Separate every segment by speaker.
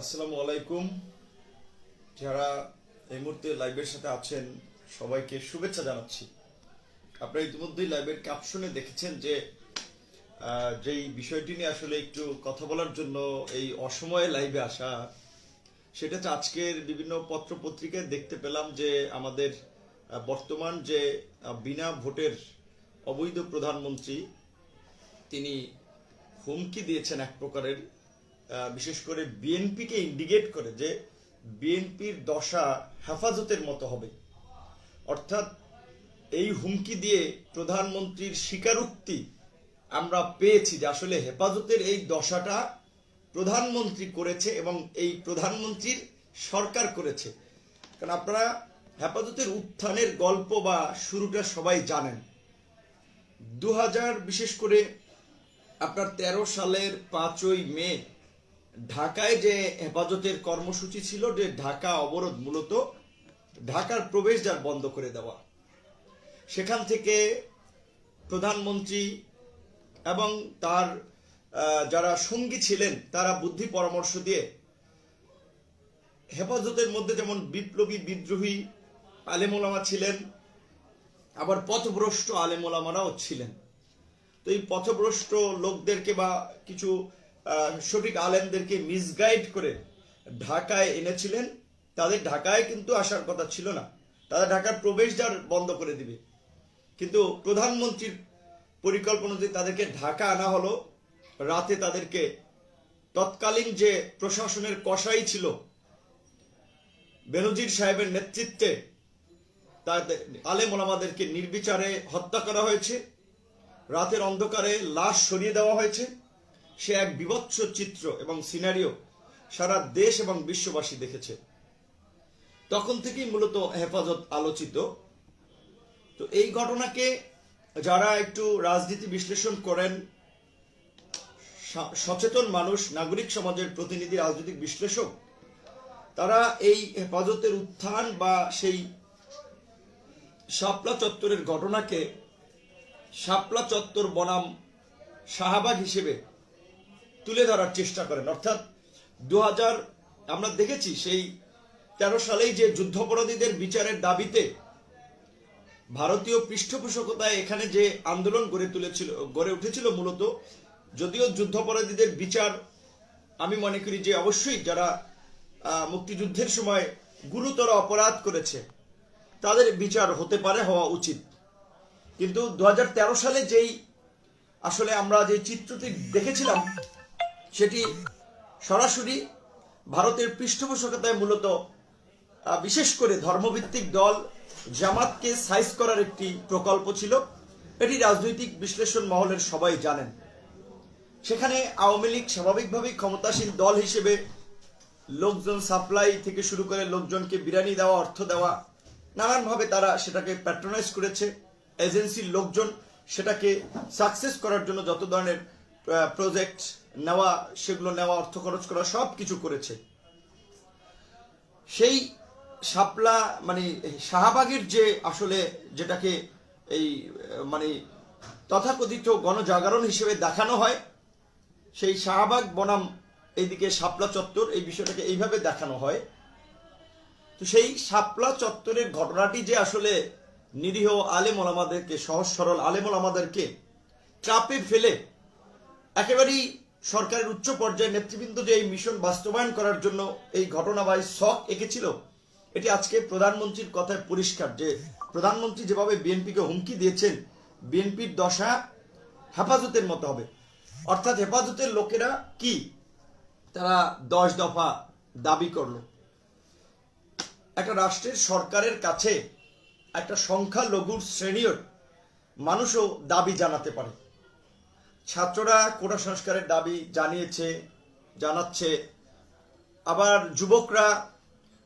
Speaker 1: আসসালামু আলাইকুম। যারা এই মুহূর্তে লাইভের সাথে আছেন সবাইকে শুভেচ্ছা জানাচ্ছি। আপনারা ইতিমধ্যেই লাইভের ক্যাপশনে দেখেছেন যে যেই বিষয়টি নিয়ে আসলে একটু কথা বলার জন্য এই অসময়ে লাইভে আসা, সেটা হচ্ছে আজকের বিভিন্ন পত্র পত্রিকায় দেখতে পেলাম যে আমাদের বর্তমান যে বিনা ভোটের অবৈধ প্রধানমন্ত্রী, তিনি হুমকি দিয়েছেন এক প্রকারের, বিশেষ করে বিএনপিকে ইন্ডিকেট করে যে বিএনপির দশা হেফাজতের মতো হবে। অর্থাৎ এই হুমকি দিয়ে প্রধানমন্ত্রীর স্বীকারোক্তি আমরা পেয়েছি যে আসলে হেফাজতের এই দশাটা প্রধানমন্ত্রী করেছে এবং এই প্রধানমন্ত্রীর সরকার করেছে। কারণ আপনারা হেফাজতের উত্থানের গল্প বা শুরুটা সবাই জানেন। 2000 বিশেষ করে আপনার 13 সালের 5ই মে ঢাকায় যে হেফাজতের কর্মসূচি ছিল, যে ঢাকা অবরোধ, মূলত ঢাকার প্রবেশদ্বার বন্ধ করে দেওয়া। সেখান থেকে প্রধানমন্ত্রী এবং তার যারা সঙ্গী ছিলেন তারা বুদ্ধি পরামর্শ দিয়ে হেফাজতের মধ্যে যেমন বিপ্লবী বিদ্রোহী আলেমোলামা ছিলেন, আবার পথভ্রষ্ট আলেমোলামারাও ছিলেন। তো এই পথভ্রষ্ট লোকদেরকে বা কিছু সঠিক আলেমদেরকে মিসগাইড করে ঢাকায় এনেছিলেন। তাদের ঢাকায় কিন্তু আসার কথা ছিল না, তারা ঢাকার প্রবেশদ্বার বন্ধ করে দিবে। কিন্তু প্রধানমন্ত্রীর পরিকল্পনা অনুযায়ী তাদেরকে ঢাকা আনা হলো। রাতে তাদেরকে তৎকালীন যে প্রশাসনের কসাই ছিল বেনজির সাহেবের নেতৃত্বে তাদের আলেম ওলামাদেরকে নির্বিচারে হত্যা করা হয়েছে। রাতের অন্ধকারে লাশ সরিয়ে দেওয়া হয়েছে। সে এক বিভৎস চিত্র এবং সিনারিও সারা দেশ এবং বিশ্ববাসী দেখেছে। তখন থেকেই মূলত হেফাজত আলোচিত। তো এই ঘটনাকে যারা একটু রাজনীতি বিশ্লেষণ করেন, সচেতন মানুষ, নাগরিক সমাজের প্রতিনিধি, রাজনৈতিক বিশ্লেষক, তারা এই হেফাজতের উত্থান বা সেই শাপলা চত্বরের ঘটনাকে শাপলা চত্বর বনাম শাহবাগ হিসেবে তুলে ধরার চেষ্টা করেন। অর্থাৎ 2000 আমরা দেখেছি সেই 13 সালেই যে যুদ্ধাপরাধীদের বিচারের দাবিতে ভারতীয় পৃষ্ঠপোষকতায় এখানে যে আন্দোলন গড়ে উঠেছিল, মূলত যদিও যুদ্ধাপরাধীদের বিচার, আমি মনে করি যে অবশ্যই যারা মুক্তিযুদ্ধের সময় গুরুতর অপরাধ করেছে তাদের বিচার হতে পারে, হওয়া উচিত। কিন্তু 2013 সালে যেই আসলে আমরা যে চিত্রটি দেখেছিলাম, সেটি সরাসরি ভারতের পৃষ্ঠপোষকতায় মূলত বিশেষ করে ধর্মভিত্তিক দল জামাতকে সাইজ করার একটি প্রকল্প ছিল। এটি রাজনৈতিক বিশ্লেষণ মহলের সবাই জানেন। সেখানে আওয়ামী লীগ স্বাভাবিকভাবেই ক্ষমতাসীন দল হিসেবে লোকজন সাপ্লাই থেকে শুরু করে লোকজনকে বিরিয়ানি দেওয়া, অর্থ দেওয়া, নানানভাবে তারা সেটাকে প্যাট্রোনাইজ করেছে। এজেন্সির লোকজন সেটাকে সাকসেস করার জন্য যত ধরনের প্রজেক্ট নেওয়া, সেগুলো নেওয়া, অর্থ খরচ করা, সব কিছু করেছে। সেই শাপলা মানে শাহবাগের যে আসলে যেটাকে এই মানে তথাকথিত গণজাগরণ হিসেবে দেখানো হয়, সেই শাহবাগ বনাম এইদিকে শাপলা চত্বর, এই বিষয়টাকে এইভাবে দেখানো হয়। তো সেই শাপলা চত্বরের ঘটনাটি যে আসলে নিরীহ আলেম ওলামাদেরকে, সহজ সরল আলেম ওলামাদেরকে ট্রাপে ফেলে একেবারেই সরকারের উচ্চ পর্যায়ের নেতৃবৃন্দ যে এই মিশন বাস্তবায়ন করার জন্য এই ঘটনাবাহী শখ এঁকেছিল, এটি আজকে প্রধানমন্ত্রীর কথায় পরিষ্কার যে প্রধানমন্ত্রী যেভাবে বিএনপিকে হুমকি দিয়েছেন, বিএনপির দশা হেফাজতের মতো হবে। অর্থাৎ হেফাজতের লোকেরা কি, তারা 10 দফা দাবি করলো। একটা রাষ্ট্রের সরকারের কাছে একটা সংখ্যালঘুর শ্রেণীর মানুষও দাবি জানাতে পারে। ছাত্ররা কোটা সংস্কারের দাবি জানাচ্ছে, আবার যুবকরা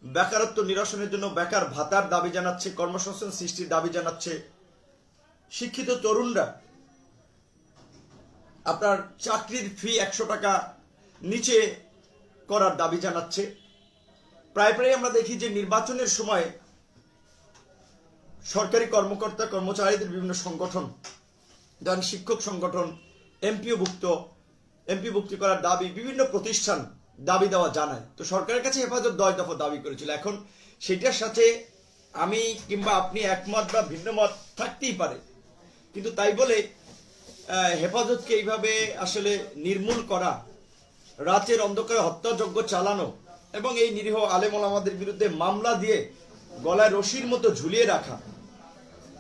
Speaker 1: বেকারত্ব নিরসনের জন্য বেকার ভাতার দাবি জানাচ্ছে, কর্মসংস্থান সৃষ্টির দাবি জানাচ্ছে। শিক্ষিত তরুণরা আপনার চাকরির ফি 100 টাকা নিচে করার দাবি জানাচ্ছে। প্রায় আমরা দেখি যে নির্বাচনের সময় সরকারি কর্মকর্তা কর্মচারীদের বিভিন্ন সংগঠন, যেমন শিক্ষক সংগঠন, এমপিভুক্তি করার দাবি, বিভিন্ন প্রতিষ্ঠান দাবি দেওয়া জানায়। তো সরকারের কাছে হেফাজত 10 দফা দাবি করেছিল। এখন সেটার সাথে আমি কিংবা আপনি একমত বা ভিন্ন মত থাকতেই পারে, কিন্তু তাই বলে হেফাজতকে এইভাবে আসলে নির্মূল করা, রাতের অন্ধকারে হত্যাযজ্ঞ চালানো এবং এই নিরীহ আলেম ওলামাদের বিরুদ্ধে মামলা দিয়ে গলায় রশির মতো ঝুলিয়ে রাখা,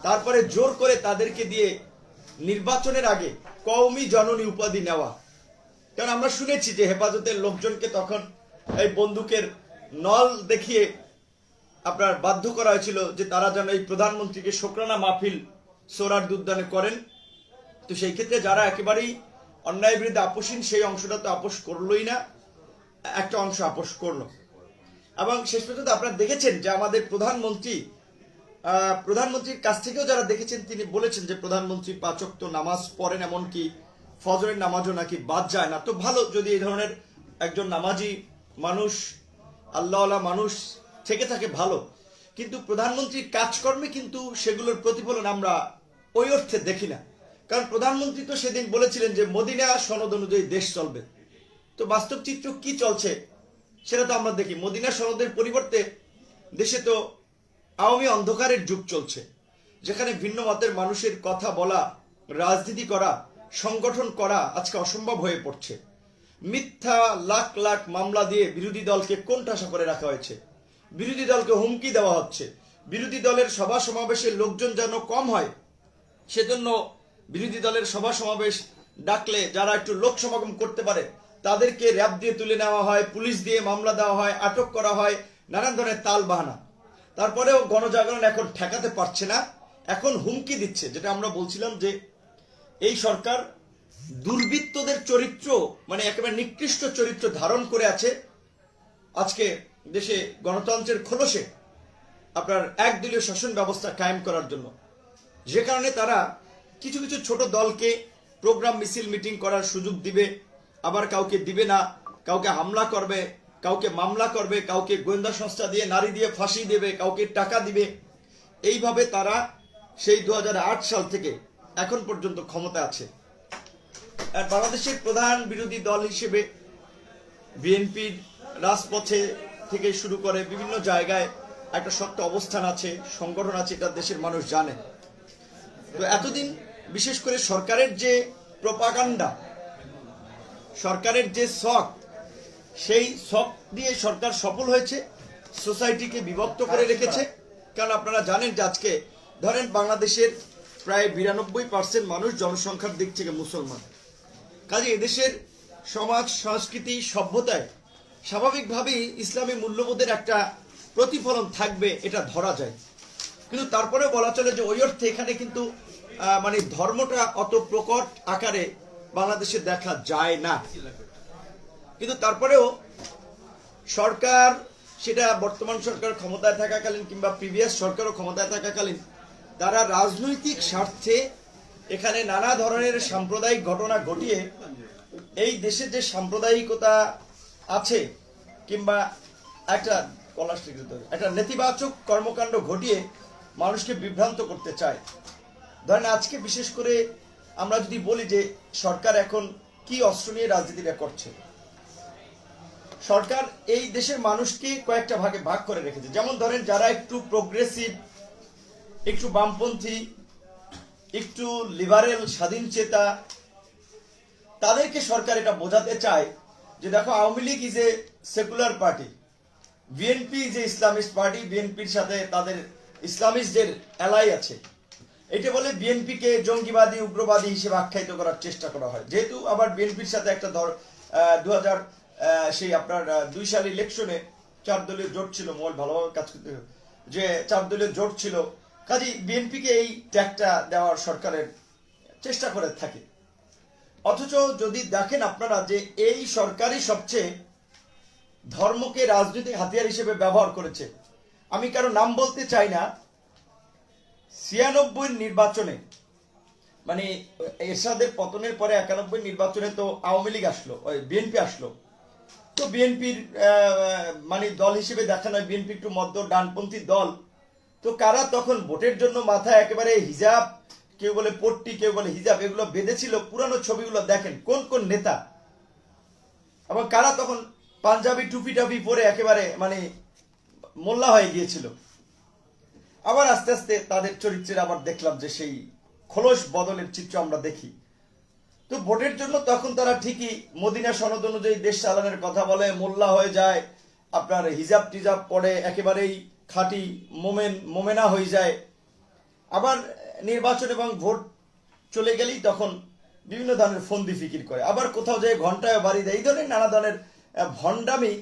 Speaker 1: তারপরে জোর করে তাদেরকে দিয়ে নির্বাচনের আগে কওমি জননী উপাধি নেওয়া। কারণ আমরা শুনেছি যে হেফাজতের লোকজনকে তখন এই বন্দুকের নল দেখিয়ে আপনার বাধ্য করা হয়েছিল যে তারা যেন এই প্রধানমন্ত্রীকে শুকরানা মাহফিল সোহরাওয়ার্দী উদ্যানে করেন। তো সেই ক্ষেত্রে যারা একেবারেই অন্যায়ের বিরুদ্ধে আপোষহীন, সেই অংশটা তো আপোষ করলোই না, একটা অংশ আপোষ করলো। এবং শেষ পর্যন্ত আপনারা দেখেছেন যে আমাদের প্রধানমন্ত্রীর কাছ থেকেও যারা দেখেছেন, তিনি বলেছেন যে প্রধানমন্ত্রী 5 ওয়াক্ত নামাজ পড়েন, এমনকি ফজরের নামাজও নাকি বাদ যায় না। তো ভালো, যদি এই ধরনের একজন নামাজি মানুষ, আল্লাহওয়ালা মানুষ থেকে থাকে ভালো, কিন্তু প্রধানমন্ত্রীর কাজকর্মে কিন্তু সেগুলোর প্রতিফলন আমরা ওই অর্থে দেখি না। কারণ প্রধানমন্ত্রী তো সেদিন বলেছিলেন যে মদিনা সনদ অনুযায়ী দেশ চলবে। তো বাস্তব চিত্র কি চলছে সেটা তো আমরা দেখি। মদিনা সনদের পরিবর্তে দেশে তো আওয়ামী অন্ধকারের যুগ চলছে, যেখানে ভিন্ন মতের মানুষের কথা বলা, রাজনীতি করা, সংগঠন করা আজকে অসম্ভব হয়ে পড়ছে। মিথ্যা লাখ লাখ মামলা দিয়ে বিরোধী দলকে কোণঠাসা করে রাখা হয়েছে, বিরোধী দলকে হুমকি দেওয়া হচ্ছে। বিরোধী দলের সভা সমাবেশের লোকজন যেন কম হয়, সেজন্য বিরোধী দলের সভা সমাবেশ ডাকলে যারা একটু লোক সমাগম করতে পারে তাদেরকে র্যাব দিয়ে তুলে নেওয়া হয়, পুলিশ দিয়ে মামলা দেওয়া হয়, আটক করা হয়, নানান ধরনের তাল বাহানা। তারপরেও গণজাগরণ এখন ঠেকাতে পারছে না, এখন হুমকি দিচ্ছে। যেটা আমরা বলছিলাম যে এই সরকার দুর্বৃত্তদের চরিত্র, মানে একেবারে নিকৃষ্ট চরিত্র ধারণ করে আছে আজকে দেশে গণতন্ত্রের খোলসে আপনার একদলীয় শাসন ব্যবস্থা কায়েম করার জন্য। যে কারণে তারা কিছু কিছু ছোট দলকে প্রোগ্রাম, মিছিল, মিটিং করার সুযোগ দিবে, আবার কাউকে দিবে না, কাউকে হামলা করবে, কাউকে মামলা করবে, কাউকে গোয়েন্দা সংস্থা দিয়ে নারী দিয়ে ফাঁসি দেবে, কাউকে টাকা দিবে। এইভাবে তারা সেই 2008 সাল থেকে এখন পর্যন্ত ক্ষমতা আছে। আর বাংলাদেশের প্রধান বিরোধী দল হিসেবে বিএনপির রাজপথে থেকে শুরু করে বিভিন্ন জায়গায় একটা শক্ত অবস্থান আছে, সংগঠন আছে, এটা দেশের মানুষ জানে। তো এতদিন বিশেষ করে সরকারের যে প্রোপাগান্ডা, সরকারের যে শখ, সেই শখ দিয়ে সরকার সফল হয়েছে, সোসাইটিকে বিভক্ত করে রেখেছে। কারণ আপনারা জানেন যে আজকে ধরেন বাংলাদেশের প্রায় 92% মানুষ জনসংখ্যার দিক থেকে মুসলমান। কাজে এদেশের সমাজ, সংস্কৃতি, সভ্যতায় স্বাভাবিকভাবেই ইসলামী মূল্যবোধের একটা প্রতিফলন থাকবে, এটা ধরা যায়। কিন্তু তারপরে বলা চলে যে ওই অর্থে এখানে কিন্তু মানে ধর্মটা অত প্রকট আকারে বাংলাদেশে দেখা যায় না। কিন্তু তারপরেও সরকার, সেটা বর্তমান সরকার ক্ষমতায় থাকাকালীন কিংবা প্রিভিয়াস সরকারও ক্ষমতায় থাকাকালীন, তারা রাজনৈতিক স্বার্থে এখানে নানা ধরনের সাম্প্রদায়িক ঘটনা ঘটিয়ে এই দেশে যে সাম্প্রদায়িকতা আছে কিংবা একটা নেতিবাচক কর্মকাণ্ড ঘটিয়ে মানুষকে বিভ্রান্ত করতে চায়। ধরেন আজকে বিশেষ করে আমরা যদি বলি যে সরকার এখন কি অস্ত্র নিয়ে রাজনীতিটা করছে, সরকার এই দেশের মানুষকে কয়েকটা ভাগে ভাগ করে রেখেছে। যেমন ধরেন যারা একটু প্রোগ্রেসিভ, একটু বামপন্থী, একটু লিবারেল, স্বাধীন চেতা, তাদেরকে সরকার এটা বোঝাতে চায় যে দেখো, Awami League is a secular party, BNP is a Islamist party, বিএনপির সাথে তাদের ইসলামিস্টদের এলাই আছে। এটা বলে বিএনপিকে জঙ্গিবাদী, উগ্রবাদী হিসেবে আখ্যায়িত করার চেষ্টা করা হয়। যেহেতু আবার বিএনপির সাথে একটা 2002 সাল ইলেকশনে 4 দলীয় জোট ছিল, মহল ভালোভাবে কাজ করতে, যে 4 দলীয় জোট ছিল, কাজে বিএনপিকে এই ট্যাগটা দেওয়ার সরকারের চেষ্টা করে থাকে। অথচ যদি দেখেন আপনারা যে এই সরকারই সবচেয়ে ধর্মকে রাজনৈতিক হাতিয়ার হিসেবে ব্যবহার করেছে। আমি কারো নাম বলতে চাই না, 96 নির্বাচনে, মানে এরশাদের পতনের পরে 91 নির্বাচনে তো আওয়ামী লীগ আসলো, বিএনপি আসলো। তো বিএনপির মানে দল হিসেবে দেখা নয়, বিএনপি একটু মধ্য ডানপন্থী দল। তো কারা তখন ভোটের জন্য মাথায় একেবারে হিজাব, কেউ বলে পট্টি, কেউ বলে হিজাব, এগুলো বেঁধেছিল, পুরানো ছবিগুলো দেখেন কোন কোন নেতা এবং কারা তখন পাঞ্জাবি টুপি টাপি পরে একেবারে মানে মোল্লা হয়ে গিয়েছিল। আবার আস্তে আস্তে তাদের চরিত্রের আবার দেখলাম যে সেই খোলস বদলের চিত্র আমরা দেখি। তো ভোটের জন্য তখন তারা ঠিকই মদিনা সনদ অনুযায়ী দেশ চালানোর কথা বলে, মোল্লা হয়ে যায়, আপনার হিজাব টিজাব পরে একেবারেই খাঁটি মোমেনা হয়ে যায়। আবার নির্বাচন এবং ভোট চলে গেলেই তখন বিভিন্ন ধরনের ফন্দি ফিকির করে, আবার কোথাও যায় ঘন্টায় বাড়ি দেয়। এই ধরনের নানা ধরনের ভণ্ডামি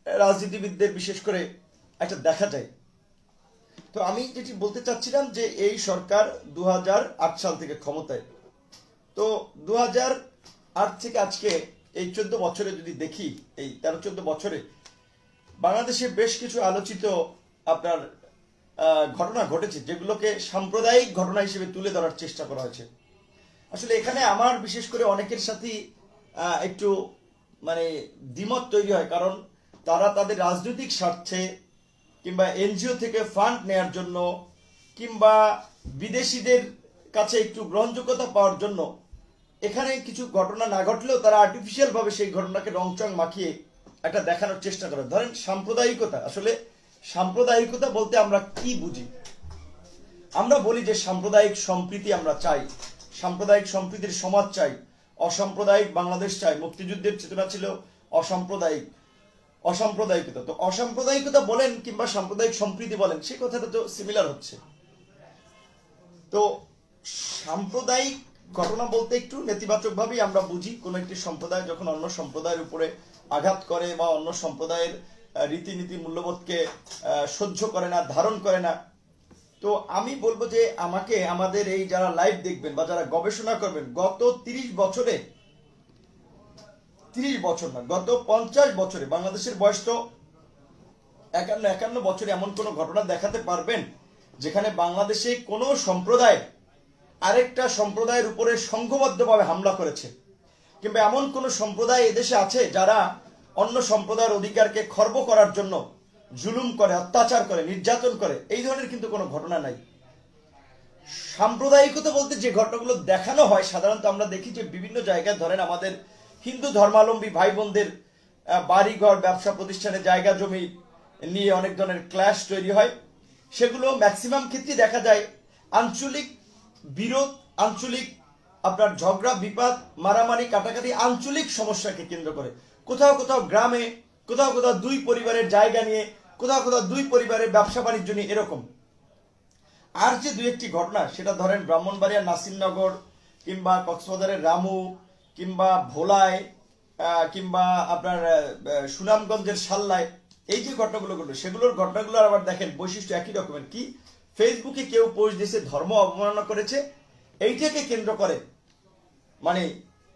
Speaker 1: রাজনীতিবিদদের বিশেষ করে একটা দেখা যায়। তো আমি যেটি বলতে চাচ্ছিলাম যে এই সরকার 2008 সাল থেকে ক্ষমতায়। তো 2008 থেকে আজকে এই 14 বছরে যদি দেখি, এই 13-14 বছরে বাংলাদেশে বেশ কিছু আলোচিত আপনার ঘটনা ঘটেছে, যেগুলোকে সাম্প্রদায়িক ঘটনা হিসেবে তুলে ধরার চেষ্টা করা হয়েছে। আসলে এখানে আমার বিশেষ করে অনেকের সাথেই একটু মানে দ্বিমত তৈরি হয়, কারণ তারা তাদের রাজনৈতিক স্বার্থে কিংবা এনজিও থেকে ফান্ড নেয়ার জন্য কিংবা বিদেশিদের কাছে একটু গ্রহণযোগ্যতা পাওয়ার জন্য এখানে কিছু ঘটনা না ঘটলেও তারা আর্টিফিশিয়াল ভাবে সেই ঘটনাকে রংচং মাখিয়ে একটা দেখানোর চেষ্টা করে। ধরেন সাম্প্রদায়িকতা, আসলে সাম্প্রদায়িকতা বলতে আমরা কি বুঝি? আমরা বলি যে সাম্প্রদায়িক সম্প্রীতি আমরা চাই, সাম্প্রদায়িক সম্প্রীতির সমাজ চাই, অসাম্প্রদায়িক বাংলাদেশ চাই। মুক্তিযুদ্ধের চেতনা ছিল অসাম্প্রদায়িকতা। তো অসাম্প্রদায়িকতা বলেন কিংবা সাম্প্রদায়িক সম্প্রীতি বলেন, সে কথাটা তো সিমিলার হচ্ছে। তো সাম্প্রদায়িক ঘটনা বলতে একটু নেতিবাচক ভাবেই আমরা বুঝি, কোন একটি সম্প্রদায় যখন অন্য সম্প্রদায়ের উপরে আঘাত করে বা অন্য সম্প্রদায়ের রীতিনীতি মূল্যবোধকে সহ্য করে না, ধারণ করে না। তো আমি বলবো যে আমাদের এই যারা লাইভ দেখবেন বা যারা গবেষণা করবেন, গত 30 বছরে, 30 বছর না, গত 50 বছরে, বাংলাদেশের বয়স তো 51 বছরে এমন কোন ঘটনা দেখাতে পারবেন যেখানে বাংলাদেশে কোনো সম্প্রদায় আরেকটা সম্প্রদায়ের উপরে সংঘবদ্ধভাবে হামলা করেছে, কিংবা এমন কোন সম্প্রদায় এদেশে আছে যারা অন্য সম্প্রদায়ের অধিকারকে খর্ব করার জন্য জুলুম করে, অত্যাচার করে, নির্যাতন করে? এই ধরনের কিন্তু কোনো ঘটনা নাই। সাম্প্রদায়িকতা বলতে যে ঘটনাগুলো দেখানো হয় সাধারণত আমরা দেখি যে বিভিন্ন জায়গায়, ধরেন আমাদের হিন্দু ধর্মাবলম্বী ভাই বোনদের বাড়িঘর, ব্যবসা প্রতিষ্ঠানে জায়গা জমি নিয়ে অনেক ধরনের ক্ল্যাশ তৈরি হয়। সেগুলো ম্যাক্সিমাম ক্ষেত্রে দেখা যায় আঞ্চলিক বিরোধ, আঞ্চলিক আপনার ঝগড়া বিবাদ, মারামারি কাটাকাটি, আঞ্চলিক সমস্যাকে কেন্দ্র করে। কোথাও কোথাও গ্রামে, কোথাও কোথাও দুই পরিবারের জায়গা নিয়ে, কোথাও কোথাও দুই পরিবারের ব্যবসা বাণিজ্য নিয়ে, এরকম। আর যে দুই একটি ঘটনা, সেটা ধরেন ব্রাহ্মণবাড়িয়ার নাসিরনগর কিংবা কক্সবাজারের রামু কিংবা ভোলায় কিংবা আপনার সুনামগঞ্জের সাল্লায়, এই যে ঘটনাগুলো ঘটলো, সেগুলোর ঘটনাগুলো আবার দেখেন বৈশিষ্ট্য একই রকমের। কি, ফেসবুকে কেউ পোস্ট দিয়েছে ধর্ম অবমাননা করেছে, এইটাকে কেন্দ্র করে মানে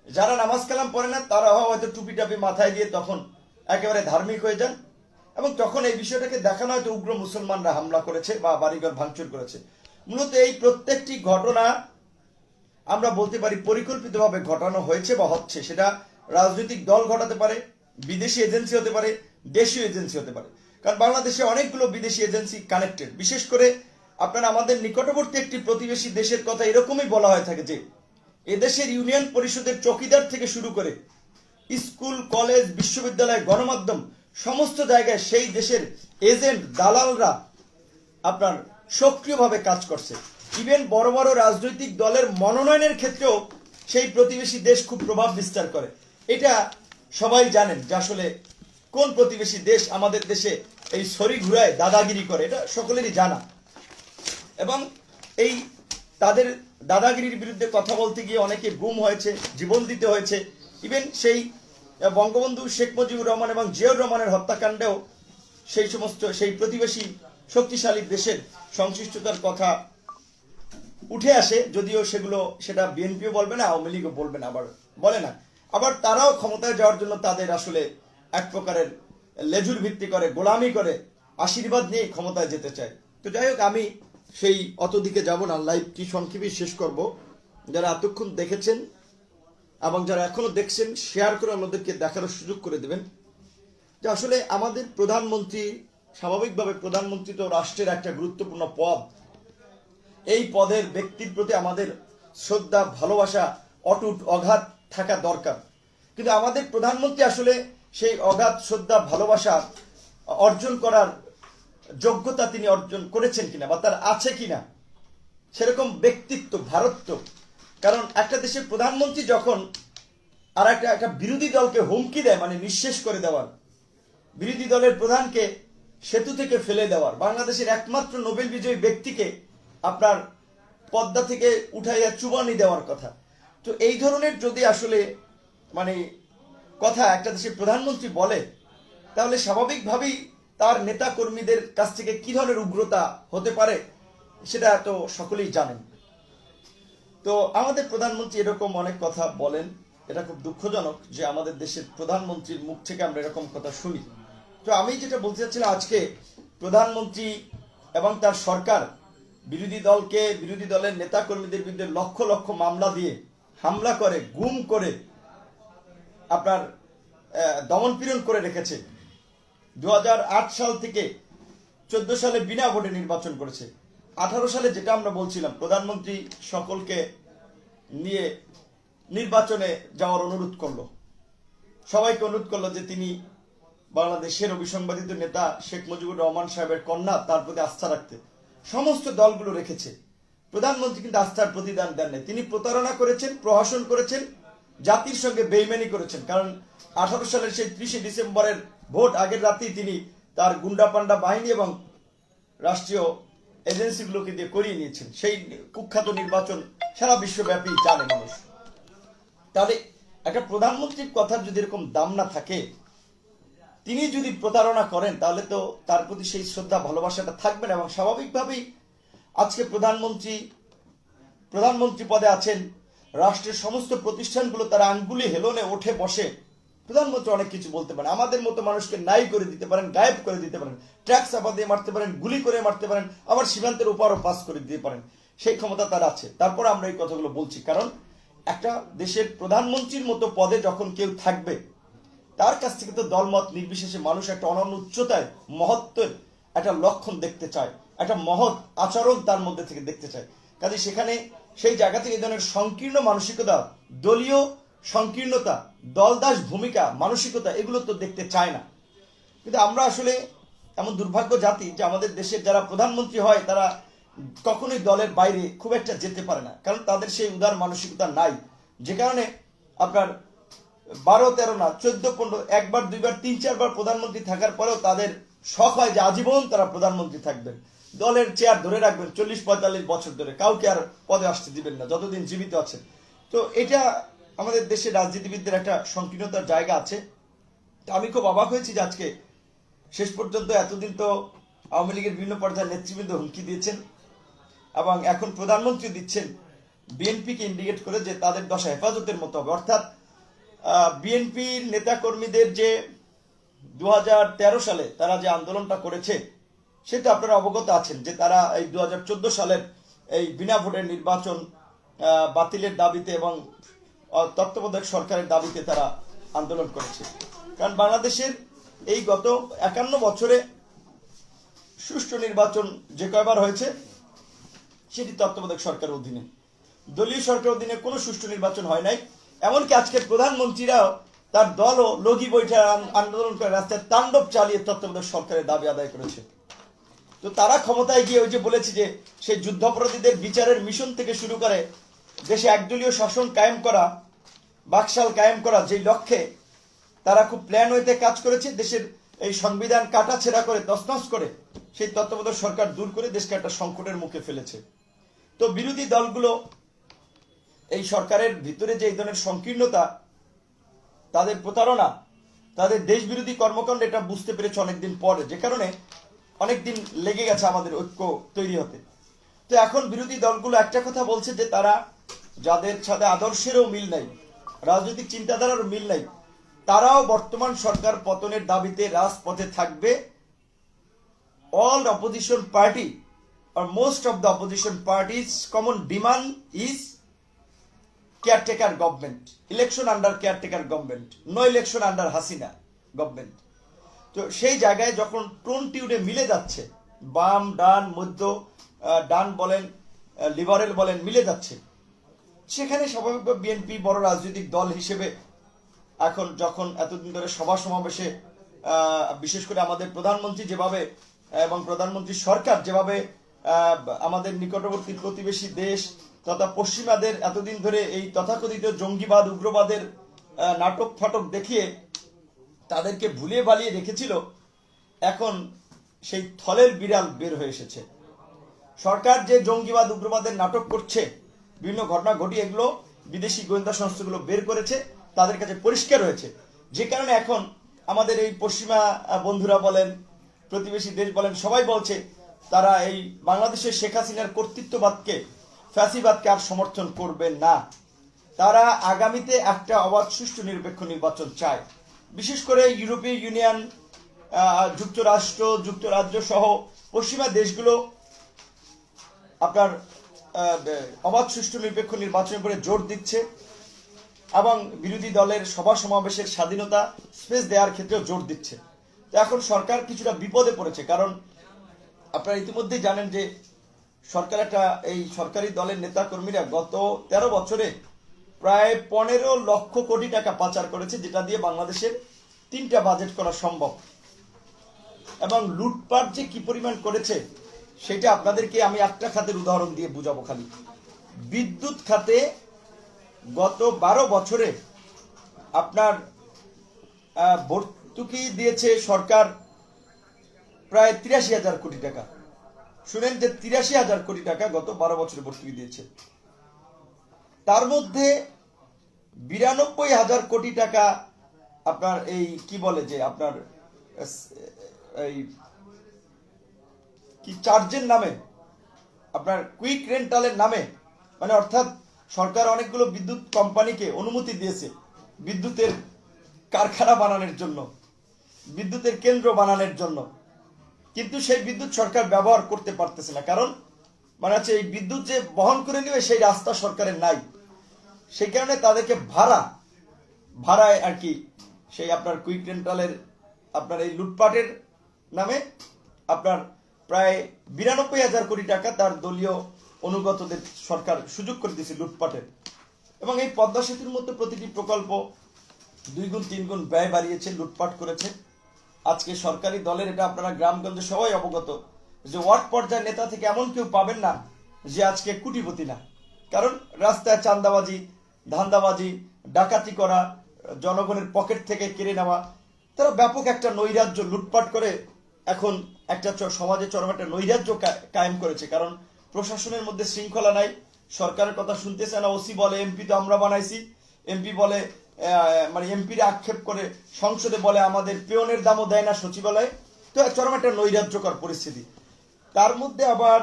Speaker 1: যারা নামাজ কালাম পড়ে না তারা হয়তো টুপি টাপি মাথায় দিয়ে তখন একেবারে ধার্মিক হয়ে যান, এবং তখন এই বিষয়টাকে দেখানো হয়তো উগ্র মুসলমানরা হামলা করেছে বা বাড়িঘর ভাঙচুর করেছে। মূলত এই প্রত্যেকটি ঘটনা আমরা বলতে পারি পরিকল্পিতভাবে ঘটানো হয়েছে বা হচ্ছে। সেটা রাজনৈতিক দল ঘটাতে পারে, বিদেশি এজেন্সি হতে পারে, দেশীয় এজেন্সি হতে পারে। কারণ বাংলাদেশে অনেকগুলো বিদেশি এজেন্সি কানেক্টেড। বিশেষ করে আপনারা আমাদের নিকটবর্তী একটি প্রতিবেশী দেশের কথা এরকমই বলা হয়ে থাকে যে এদেশের ইউনিয়ন পরিষদের চৌকিদার থেকে শুরু করে স্কুল, কলেজ, বিশ্ববিদ্যালয়, গণমাধ্যম, সমস্ত জায়গায় সেই দেশের এজেন্ট, দালালরা আপনার সক্রিয়ভাবে কাজ করছে। ইভেন বড় বড় রাজনৈতিক দলের মনোনয়নের ক্ষেত্রেও সেই প্রতিবেশী দেশ খুব প্রভাব বিস্তার করে। এটা সবাই জানেন যে আসলে কোন প্রতিবেশী দেশ আমাদের দেশে এই ছড়ি ঘুরায় দাদাগিরি করে, এটা সকলেরই জানা। এবং এই তাদের দাদাগিরির বিরুদ্ধে কথা বলতে গিয়ে অনেকে গুম হয়েছে, জীবন দিতে হয়েছে। ইভেন সেই বঙ্গবন্ধু শেখ মুজিবুর রহমান এবং জিয়াউর রহমানের হত্যাকাণ্ডেও সেই প্রতিবেশী শক্তিশালী দেশের সংশ্লিষ্টতার কথা উঠে আসে, যদিও সেটা বিএনপিও বলবে না, আওয়ামী লীগও বলবে না, আবার বলে না। আবার তারাও ক্ষমতায় যাওয়ার জন্য তাদের আসলে এক প্রকারের লেজুর ভিত্তি করে, গোলামি করে, আশীর্বাদ নিয়ে ক্ষমতায় যেতে চায়। তো যাই হোক, আমি সেই অত দিকে যাব না, লাইভটি সংক্ষেপে শেষ করব। যারা এতক্ষণ দেখেছেন এবং যারা এখনো দেখছেন, শেয়ার করে আমাদেরকে দেখার সুযোগ করে দেবেন যে আসলে আমাদের প্রধানমন্ত্রী, স্বাভাবিকভাবে প্রধানমন্ত্রী তো রাষ্ট্রের একটা গুরুত্বপূর্ণ পদ। এই পদের ব্যক্তির প্রতি আমাদের শ্রদ্ধা, ভালোবাসা অটুট অগাধ থাকা দরকার। কিন্তু আমাদের প্রধানমন্ত্রী আসলে সেই অগাধ শ্রদ্ধা ভালোবাসা অর্জন করার যোগ্যতা তিনি অর্জন করেছেন কিনা বা তার আছে কিনা, সেরকম ব্যক্তিত্ব ভারত। কারণ একটা দেশের প্রধানমন্ত্রী যখন আর একটা বিরোধী দলকে হুমকি দেয়, মানে নিঃশেষ করে দেওয়ার, বিরোধী দলের প্রধানকে সেতু থেকে ফেলে দেওয়ার, বাংলাদেশের একমাত্র নোবেল বিজয়ী ব্যক্তিকে আপনার পদ্মা থেকে উঠাইয়া চুবানি দেওয়ার কথা। তো এই ধরনের যদি আসলে মানে কথা একটা দেশের প্রধানমন্ত্রী বলে, তাহলে স্বাভাবিকভাবেই তার নেতা কর্মীদের কাছ থেকে কি ধরনের উগ্রতা হতে পারে সেটা তো সকলেই জানেন। তো আমাদের প্রধানমন্ত্রী এরকম অনেক কথা বলেন, এটা খুব দুঃখজনক যে আমাদের দেশের প্রধানমন্ত্রীর মুখ থেকে আমরা এরকম কথা শুনি। তো আমি যেটা বলতে চাচ্ছিলাম, আজকে প্রধানমন্ত্রী এবং তার সরকার বিরোধী দলের নেতা কর্মীদের বিরুদ্ধে লক্ষ লক্ষ মামলা দিয়ে হামলা করে, গুম করে, আপনার দমনপীড়ন করে রেখেছে। 2008 সাল থেকে 14 সালে বিনা ভোটে নির্বাচন করেছে। 18 সালে যেটা আমরা বলছিলাম, প্রধানমন্ত্রী সকলকে নিয়ে নির্বাচনে যাওয়ার অনুরোধ করলো, সবাইকে অনুরোধ করলো যে তিনি বাংলাদেশের অবিসংবাদিত নেতা শেখ মুজিবুর রহমান সাহেবের কন্যা, তার প্রতি আস্থা রাখতে। সমস্ত দলগুলো রেখেছে, প্রধানমন্ত্রী কিন্তু আস্থার প্রতিদান দেন নাই। তিনি প্রতারণা করেছেন, প্রহসন করেছেন, জাতির সঙ্গে বেইমানি করেছেন। কারণ 18 সালের সেই 30 ডিসেম্বরের ভোট আগের রাতেই তিনি তার গুন্ডা পান্ডা বাহিনী এবং রাষ্ট্রীয় এজেন্সিগুলোকে দিয়ে করিয়ে নিয়েছেন। সেই কুখ্যাত নির্বাচন সারা বিশ্বব্যাপী জানে মানুষ। তাহলে একটা প্রধানমন্ত্রীর কথার যদি এরকম দাম না থাকে, তিনি যদি প্রতারণা করেন, তাহলে তো তার প্রতি সেই শ্রদ্ধা ভালোবাসাটা থাকবে না। এবং স্বাভাবিকভাবেই আজকে প্রধানমন্ত্রী পদে আছেন, রাষ্ট্রের সমস্ত প্রতিষ্ঠানগুলো তার আঙ্গুলি হেলনে ওঠে বসে। প্রধানমন্ত্রী অনেক কিছু বলতে পারেন, আমাদের মতো মানুষকে নাই করে দিতে পারেন, গায়েব করে দিতে পারেন, ট্যাক্স চাপা দিয়ে মারতে পারেন, গুলি করে মারতে পারেন, আবার সীমান্তের উপরও পাস করে দিতে পারেন। সেই ক্ষমতা তার আছে। তারপর আমরা এই কথাগুলো বলছি, কারণ একটা দেশের প্রধানমন্ত্রীর মতো পদে যখন কেউ থাকবে, তার কাছ থেকে তো দলমত নির্বিশেষে মানুষ একটা অনন্য উচ্চতায় মহত্বের একটা লক্ষণ দেখতে চায়, একটা মহৎ আচরণ তার মধ্যে থেকে দেখতে চায়। কাজে সেখানে সেই জায়গা থেকে এই ধরনের সংকীর্ণ মানসিকতা, দলীয় সংকীর্ণতা, দলদাস ভূমিকা, মানসিকতা, এগুলো তো দেখতে চায় না। কিন্তু আমরা আসলে এমন দুর্ভাগ্য জাতি যে আমাদের দেশের যারা প্রধানমন্ত্রী হয় তারা কখনোই দলের বাইরে খুব একটা যেতে পারে না, কারণ তাদের সেই উদার মানসিকতা নাই। যে কারণে আপনার 12-13 না 14-15, একবার দুইবার 3-4 বার প্রধানমন্ত্রী থাকার পরেও তাদের শখ হয় যে আজীবন তারা প্রধানমন্ত্রী থাকবেন, দলের চেয়ার ধরে রাখবেন 40-45 বছর ধরে, কাউকে আর পদে আসতে দিবেন না যতদিন জীবিত আছেন। তো এটা আমাদের দেশের রাজনীতিবিদদের একটা সংকীর্ণতার জায়গা আছে। আমি খুব অবাক হয়েছি যে আজকে শেষ পর্যন্ত এতদিন তো আওয়ামী লীগের বিভিন্ন পর্যায়ের নেতৃবৃন্দ হুমকি দিয়েছেন এবং এখন প্রধানমন্ত্রী দিচ্ছেন বিএনপিকে ইন্ডিকেট করে যে তাদের দশা হেফাজতের মতো হবে। অর্থাৎ বিএনপির নেতাকর্মীদের যে 2013 সালে তারা যে আন্দোলনটা করেছে, সেটা আপনারা অবগত আছেন যে তারা এই 2014 সালের এই বিনা ভোটের নির্বাচন বাতিলের দাবিতে এবং তত্ত্বাবধায়ক সরকারের দাবিতে তারা আন্দোলন করেছে। কারণ বাংলাদেশের এই গত 51 বছরে সুষ্ঠু নির্বাচন যে কয়বার হয়েছে সেটি তত্ত্বাবধায়ক সরকারের অধীনে, দলীয় সরকারের অধীনে কোনো সুষ্ঠু নির্বাচন হয় নাই। এমনকি আজকের প্রধানমন্ত্রীরাও তার দলও লগি বৈঠা আন্দোলন করে রাস্তায় তাণ্ডব চালিয়ে তত্ত্বাবধায়ক সরকারের দাবি আদায় করেছে। তো তারা ক্ষমতায় গিয়ে ওই যে বলেছে যে সেই যুদ্ধাপরাধীদের বিচারের মিশন থেকে শুরু করে দেশে একদলীয় শাসন কায়েম করা, বাকশাল কায়েম করা, যেই লক্ষ্যে তারা খুব প্ল্যান হইতে কাজ করেছে, দেশের এই সংবিধান কাটাছেড়া করে তছনছ করে সেই তত্ত্বাবধায়ক সরকার দূর করে দেশকে একটা সংকটের মুখে ফেলেছে। তো বিরোধী দলগুলো এই সরকারের ভিতরে যে এই ধরনের সংকীর্ণতা, তাদের প্রতারণা, তাদের দেশ বিরোধী কর্মকাণ্ড, এটা বুঝতে পেরেছে অনেকদিন পরে, যে কারণে অনেকদিন লেগে গেছে আমাদের ঐক্য তৈরি হতে। তো এখন বিরোধী দলগুলো একটা কথা বলছে যে তারা, যাদের সাথে আদর্শেরও মিল নাই, রাজনৈতিক চিন্তাধারারও মিল নাই, তারাও বর্তমান সরকার পতনের দাবিতে রাজপথে থাকবে। All opposition party or most of the opposition parties common demand is caretaker government, election under caretaker government, no election under Hasina government. তো সেই জায়গায় যখন টোন টিউনে মিলে যাচ্ছে, বাম ডান মধ্য, ডান বলেন লিবারেল বলেন, মিলে যাচ্ছে, সেখানে স্বাভাবিকভাবে বিএনপি বড় রাজনৈতিক দল হিসেবে এখন যখন এতদিন ধরে সভা সমাবেশে বিশেষ করে আমাদের প্রধানমন্ত্রী যেভাবে এবং প্রধানমন্ত্রী সরকার যেভাবে আমাদের নিকটবর্তী প্রতিবেশী দেশ তথা পশ্চিমাদের এতদিন ধরে এই তথাকথিত জঙ্গিবাদ উগ্রবাদের নাটক ফাটক দেখিয়ে তাদেরকে ভুলিয়ে ভালিয়ে রেখেছিল, এখন সেই থলের বিড়াল বের হয়ে এসেছে। সরকার যে জঙ্গিবাদ উগ্রবাদের নাটক করছে, বিভিন্ন ঘটনা ঘটিয়ে এগুলো বিদেশি গোয়েন্দা সংস্থাগুলো বের করেছে, তাদের কাছে পরিষ্কার হয়েছে। যে কারণে এখন আমাদের এই পশ্চিমা বন্ধুরা বলেন, প্রতিবেশী দেশ বলেন, সবাই বলছে তারা এই বাংলাদেশের শেখ হাসিনার কর্তৃত্ববাদকে, ফ্যাসিবাদকে আর সমর্থন করবে না। তারা আগামীতে একটা অবাধ সুষ্ঠু নিরপেক্ষ নির্বাচন চায়। বিশেষ করে ইউরোপীয় ইউনিয়ন, যুক্তরাজ্য সহ পশ্চিমা দেশগুলো আপনার অবাধ সুষ্ঠু নিরপেক্ষ নির্বাচনের উপরে জোর দিচ্ছে এবং বিরোধী দলের সভা সমাবেশের স্বাধীনতা স্পেস দেওয়ার ক্ষেত্রেও জোর দিচ্ছে। তো এখন সরকার কিছুটা বিপদে পড়েছে, কারণ আপনারা ইতিমধ্যেই জানেন যে সরকার এই সরকারি দলের নেতা কর্মীরা গত 13 বছরে প্রায় 15 লক্ষ কোটি টাকা পাচার করেছে, যেটা দিয়ে বাংলাদেশের 3টা বাজেট করা সম্ভব। এবং লুটপাট যে কি পরিমাণ করেছে সেটা আপনাদেরকে আমি একটা খাতের উদাহরণ দিয়ে বুঝাবো। খালি বিদ্যুৎ খাতে গত 12 বছরে আপনার ভর্তুকি দিয়েছে সরকার প্রায় 83,000 কোটি টাকা। শুনেন যে 83,000 কোটি টাকা গত 12 বছরে ভর্তুকি দিয়েছে। তার মধ্যে 92,000 কোটি টাকা আপনার এই কি বলে যে আপনার এই কি চার্জের নামে, আপনার কুইক রেন্টালের নামে, মানে অর্থাৎ সরকার অনেকগুলো বিদ্যুৎ কোম্পানিকে অনুমতি দিয়েছে বিদ্যুতের কারখানা বানানোর জন্য, বিদ্যুতের কেন্দ্র বানানোর জন্য, কিন্তু সেই বিদ্যুৎ সরকার ব্যবহার করতে পারতেছে না। কারণ মানে হচ্ছে এই বিদ্যুৎ যে বহন করে নেবে সেই রাস্তা সরকারের নাই। সেই কারণে তাদেরকে ভাড়ায় আর কি সেই আপনার কুইক রেন্টালের আপনার এই লুটপাটের নামে আপনার প্রায় 92,000 কোটি টাকা তার দলীয় অনুগতদের সরকার সুযোগ করে দিয়েছে লুটপাটের। এবং এই পদ্মা সেতুর মধ্যে প্রতিটি প্রকল্প 2 গুণ 3 গুণ ব্যয় বাড়িয়েছে, লুটপাট করেছে। আজকে সরকারি দলের এটা আপনারা গ্রামগঞ্জে সবাই অবগত যে ওয়ার্ড পর্যায়ের নেতা থেকে এমন কেউ পাবেন না যে আজকে কোটিপতি না। কারণ রাস্তায় চাঁদাবাজি, ধান্দাবাজি, ডাকাতি করা, জনগণের পকেট থেকে কেড়ে নেওয়া, তারা ব্যাপক একটা নৈরাজ্য লুটপাট করে এখন একটা সমাজে চরম একটা নৈরাজ্য কায়েম করেছে। কারণ প্রশাসনের মধ্যে শৃঙ্খলা নাই, সরকারের কথা শুনতেছে না। ওসি বলে এমপি তো আমরা বানাইছি, এমপি বলে মানে এমপির আক্ষেপ করে সংসদে বলে আমাদের পেয়নের দামও দেয় না সচিবালয়ে। তো চরম একটা নৈরাজ্যকর পরিস্থিতি। তার মধ্যে আবার